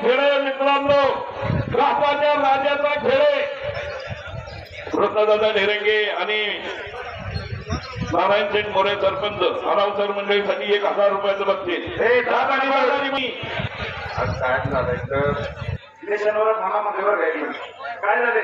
खेळ आहे मित्रांनो, ग्राफाच्या राजाचा खेळ आहे। रत्नदादा ढेरंगे आणि नारायण शेठ मोरे सरपंच अनाउन्सर मंडळीसाठी 1000 रुपयाचं बक्षीस। हे आज काय झालंय तर इलेक्शनवर थांबामध्ये वर घ्यायचं काय झाले